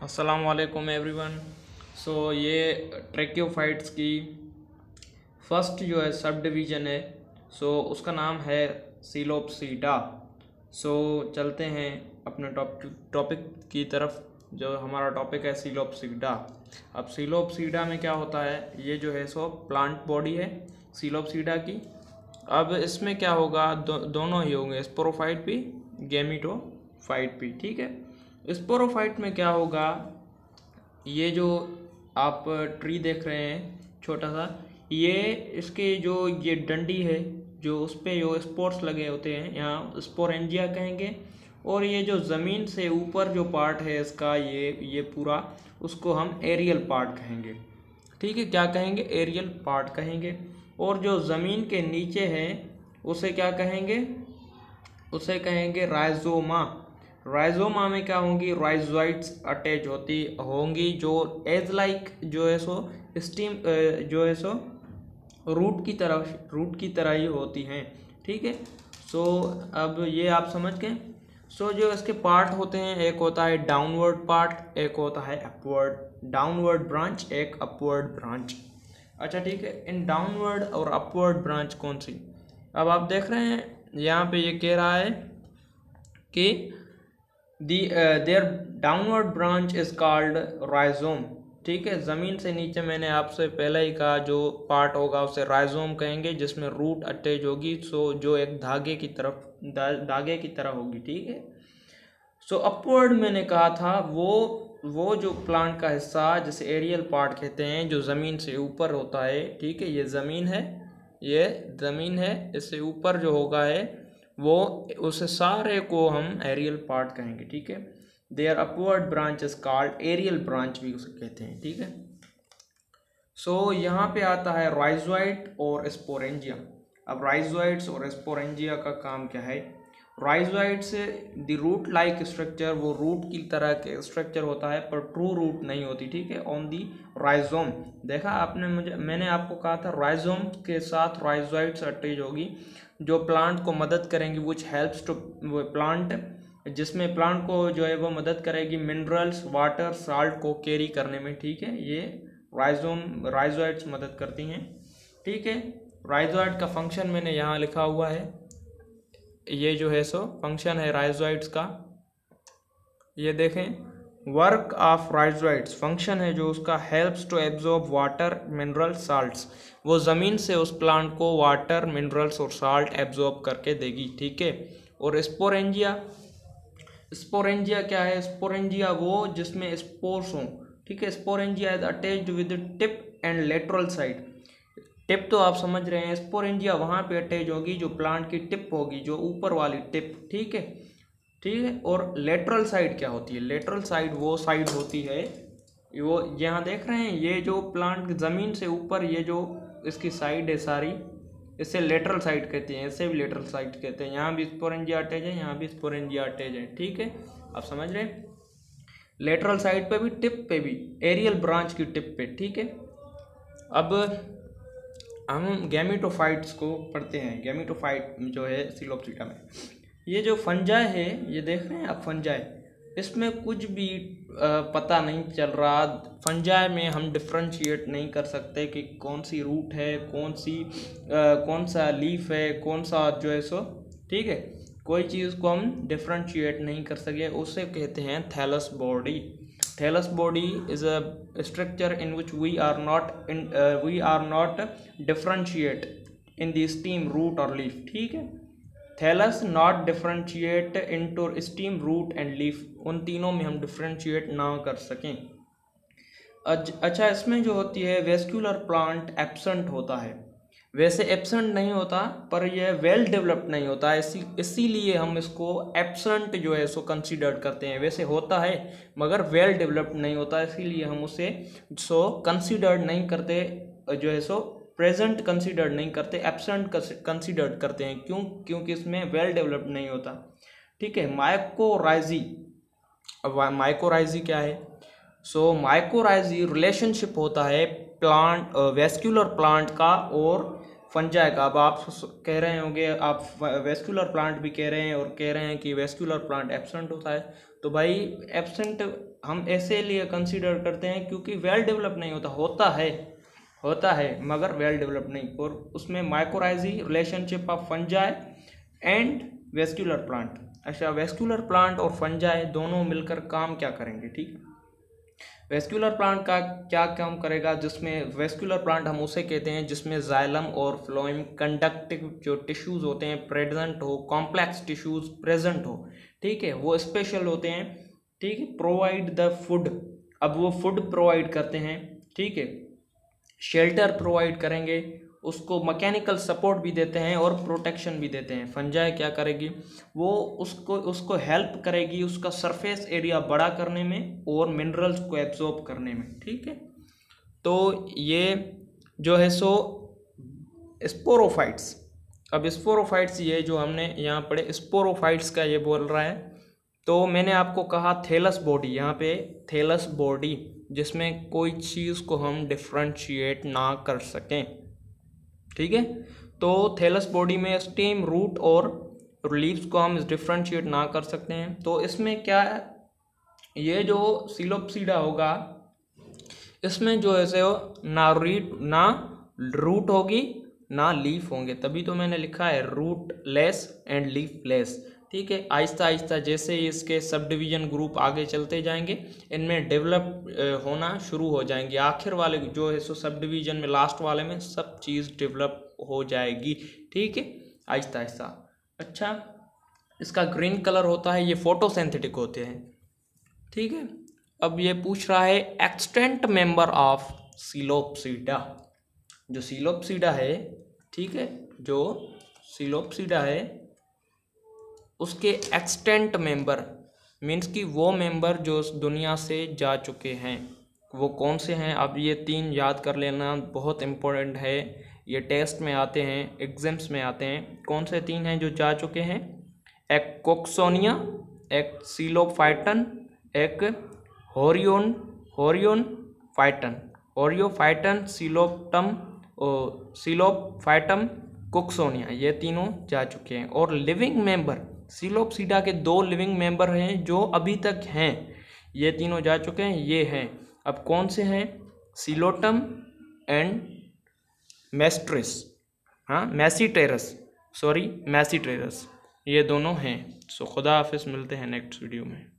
अस्सलाम वालेकुम एवरीवन। ये ट्रैकियोफाइट्स की फर्स्ट जो है सब डिवीज़न है। उसका नाम है सीलोपसीडा। चलते हैं अपने टॉपिक की तरफ। जो हमारा टॉपिक है सीलोपसीडा। अब सीलोपसीडा में क्या होता है, ये जो है प्लांट बॉडी है सीलोपसीडा की। अब इसमें क्या होगा, दोनों ही होंगे, स्पोरोफाइट भी गैमीटोफाइट भी। ठीक है, स्पोरोफाइट में क्या होगा, ये जो आप ट्री देख रहे हैं छोटा सा, ये इसके जो ये डंडी है, जो उस पे जो स्पोर्स लगे होते हैं, यहाँ स्पोरेंजिया कहेंगे। और ये जो ज़मीन से ऊपर जो पार्ट है इसका, ये पूरा, उसको हम एरियल पार्ट कहेंगे। ठीक है, क्या कहेंगे, एरियल पार्ट कहेंगे। और जो ज़मीन के नीचे है उसे क्या कहेंगे, उसे कहेंगे राइजोमा। राइजोमा में क्या होंगी, राइजोइड्स अटैच होंगी, जो एज लाइक जो है स्टीम जो है रूट की तरह ही होती हैं। ठीक है, अब ये आप समझ गए। जो इसके पार्ट होते हैं, एक होता है डाउनवर्ड पार्ट, एक होता है अपवर्ड, डाउनवर्ड ब्रांच, एक अपवर्ड ब्रांच। अच्छा ठीक है, इन डाउनवर्ड और अपवर्ड ब्रांच कौन सी, अब आप देख रहे हैं यहाँ पे ये कह रहा है कि their downward branch is called rhizome. ठीक है, ज़मीन से नीचे मैंने आपसे पहले ही कहा, जो पार्ट होगा उसे राइजोम कहेंगे, जिसमें रूट अटैच होगी। जो एक धागे की तरह होगी। ठीक है, अपवर्ड मैंने कहा था, वो जो प्लांट का हिस्सा जिसे एरियल पार्ट कहते हैं, जो ज़मीन से ऊपर होता है। ठीक है, ये ज़मीन है, इससे ऊपर जो होगा है वो, उसे सारे को हम एरियल पार्ट कहेंगे। ठीक है, their upward branch is called aerial branch भी उसे कहते हैं। ठीक है, यहाँ पे आता है राइजोइड और स्पोरेंजिया। अब राइजोइड्स और स्पोरेंजिया का काम क्या है। Rhizoids the root like structure, वो रूट की तरह के स्ट्रक्चर होता है, पर ट्रू रूट नहीं होती। ठीक है, ऑन दी राइजोम। देखा मैंने आपको कहा था राइजोम के साथ राइजोइड्स अटैच होगी, जो प्लांट को मदद करेंगी, विच हेल्प्स टू प्लांट, जिसमें प्लांट को जो है वो मदद करेगी मिनरल्स, वाटर, साल्ट को कैरी करने में। ठीक है, ये राइजोइड्स मदद करती हैं। ठीक है, राइजोइड का फंक्शन मैंने यहाँ लिखा हुआ है, ये जो है फंक्शन है राइजोइड्स का। ये देखें, वर्क ऑफ राइजोइड्स, फंक्शन है जो उसका, helps to absorb water, minerals, salts, वो ज़मीन से उस प्लांट को वाटर, मिनरल्स और साल्ट एब्जॉर्ब करके देगी। ठीक है, और स्पोरेंजिया क्या है, स्पोरेंजिया वो जिसमें स्पोर्स हों। ठीक है, sporangia is attached with tip and lateral side. Tip तो आप समझ रहे हैं, स्पोरेंजिया वहाँ पे अटैच होगी जो प्लांट की टिप होगी, जो ऊपर वाली टिप। ठीक है, और लेटरल साइड क्या होती है, लेटरल साइड वो साइड होती है, वो यहाँ देख रहे हैं, ये जो प्लांट ज़मीन से ऊपर, ये जो इसकी साइड है सारी, इसे लेटरल साइड कहते हैं, इसे भी लेटरल साइड कहते हैं। यहाँ भी स्पोरेंजिया अटैच है, यहाँ भी स्पोरेंजिया अटैच है। ठीक है, आप समझ रहे हैं, लेटरल साइड पे भी, टिप पे भी, एरियल ब्रांच की टिप पे। ठीक है, अब हम गैमीटोफाइट्स को पढ़ते हैं। गैमीटोफाइट जो है सीलोपसीडा में, ये जो फंजाई है, ये देख रहे हैं आप फंजाई, इसमें कुछ भी पता नहीं चल रहा। फंजाई में हम डिफ्रेंशिएट नहीं कर सकते कि कौन सी रूट है, कौन सा लीफ है, कौन सा जो है ठीक है, कोई चीज़ को हम डिफ्रेंशिएट नहीं कर सके, उसे कहते हैं thallus body. Thallus body is a structure in which we are not differentiate in the stem, root or leaf. ठीक है, thallus not differentiate into stem, root and leaf, उन तीनों में हम differentiate ना कर सकें। अच्छा, इसमें जो होती है वेस्कुलर प्लांट एब्सेंट होता है। वैसे एब्सेंट नहीं होता, पर यह वेल डेवलप्ड नहीं होता, इसीलिए हम इसको एब्सेंट जो है कंसीडर करते हैं। वैसे होता है मगर वेल डेवलप्ड नहीं होता, इसीलिए हम उसे कंसीडर नहीं करते, जो है प्रेजेंट कंसीडर नहीं करते, एब्सेंट कंसीडर करते हैं। क्योंकि इसमें वेल डेवलप्ड नहीं होता। ठीक है, माइकोराइजी क्या है, माइकोराइजी रिलेशनशिप होता है प्लांट, वेस्कुलर प्लांट का और फंजाई का। अब आप कह रहे होंगे, आप वेस्कुलर प्लांट भी कह रहे हैं और कह रहे हैं कि वेस्कुलर प्लांट एब्सेंट होता है, तो भाई एब्सेंट हम ऐसे लिए कंसीडर करते हैं क्योंकि वेल डेवलप नहीं होता है मगर वेल डेवलप नहीं। और उसमें mycorrhizae relationship of fungi and vascular plant. अच्छा, वेस्कुलर प्लांट और फंजाई दोनों मिलकर काम क्या करेंगे, ठीक। वेस्कुलर प्लांट का क्या काम करेगा, जिसमें वेस्कुलर प्लांट हम उसे कहते हैं जिसमें जाइलम और फ्लोएम कंडक्टिव जो टिश्यूज होते हैं प्रेजेंट हो, कॉम्प्लेक्स टिश्यूज प्रेजेंट हो, ठीक है, वो स्पेशल होते हैं, ठीक है। प्रोवाइड द फूड, अब वो फूड प्रोवाइड करते हैं, ठीक है, शेल्टर प्रोवाइड करेंगे, उसको मैकेनिकल सपोर्ट भी देते हैं और प्रोटेक्शन भी देते हैं। फंजाई क्या करेगी, वो उसको हेल्प करेगी उसका सरफेस एरिया बड़ा करने में और मिनरल्स को एब्जॉर्ब करने में, ठीक है। तो ये जो है सो स्पोरोफाइट्स। अब स्पोरोफाइट्स ये जो हमने यहाँ पढ़े स्पोरोफाइट्स का ये बोल रहा है। तो मैंने आपको कहा थैलस बॉडी, यहाँ पे थैलस बॉडी जिसमें कोई चीज़ को हम डिफ्रेंशिएट ना कर सकें, ठीक है। तो थैलस बॉडी में स्टेम, रूट और लीव्स को हम डिफ्रेंशिएट ना कर सकते हैं। तो इसमें क्या है, ये जो सिलोप्सीडा होगा इसमें जो है ना रूट होगी ना लीफ होंगे, तभी तो मैंने लिखा है rootless and leafless, ठीक है। आहिस्ता आहिस्ता जैसे इसके सब डिवीजन ग्रुप आगे चलते जाएंगे इनमें डेवलप होना शुरू हो जाएंगे। आखिर वाले जो है सो सब डिवीजन में लास्ट वाले में सब चीज़ डेवलप हो जाएगी, ठीक है, आहिस्ता आहिस्ता। अच्छा, इसका ग्रीन कलर होता है, ये फोटोसिंथेटिक होते हैं, ठीक है। अब ये पूछ रहा है एक्सटेंट मेंबर ऑफ सिलोप्सीडा। जो सिलोप्सीडा है, ठीक है, जो सिलोप्सीडा है उसके एक्सटेंट मेंबर मीन्स कि वो मेंबर जो इस दुनिया से जा चुके हैं वो कौन से हैं। अब ये 3 याद कर लेना, बहुत इम्पोर्टेंट है, ये टेस्ट में आते हैं, एग्जाम्स में आते हैं। कौन से 3 हैं जो जा चुके हैं, एक कोक्सोनिया, एक सिलोफाइटन, एक होरियोफाइटन, सिलोफाइटम, कोक्सोनिया, ये तीनों जा चुके हैं। और लिविंग मेंबर सिलोप्सीडा के 2 लिविंग मेंबर हैं जो अभी तक हैं, ये तीनों जा चुके हैं, ये हैं। अब कौन से हैं, सिलोटम एंड मेस्ट्रिस, हाँ मैसीटेरस, ये दोनों हैं। सो खुदा हाफिज़, मिलते हैं नेक्स्ट वीडियो में।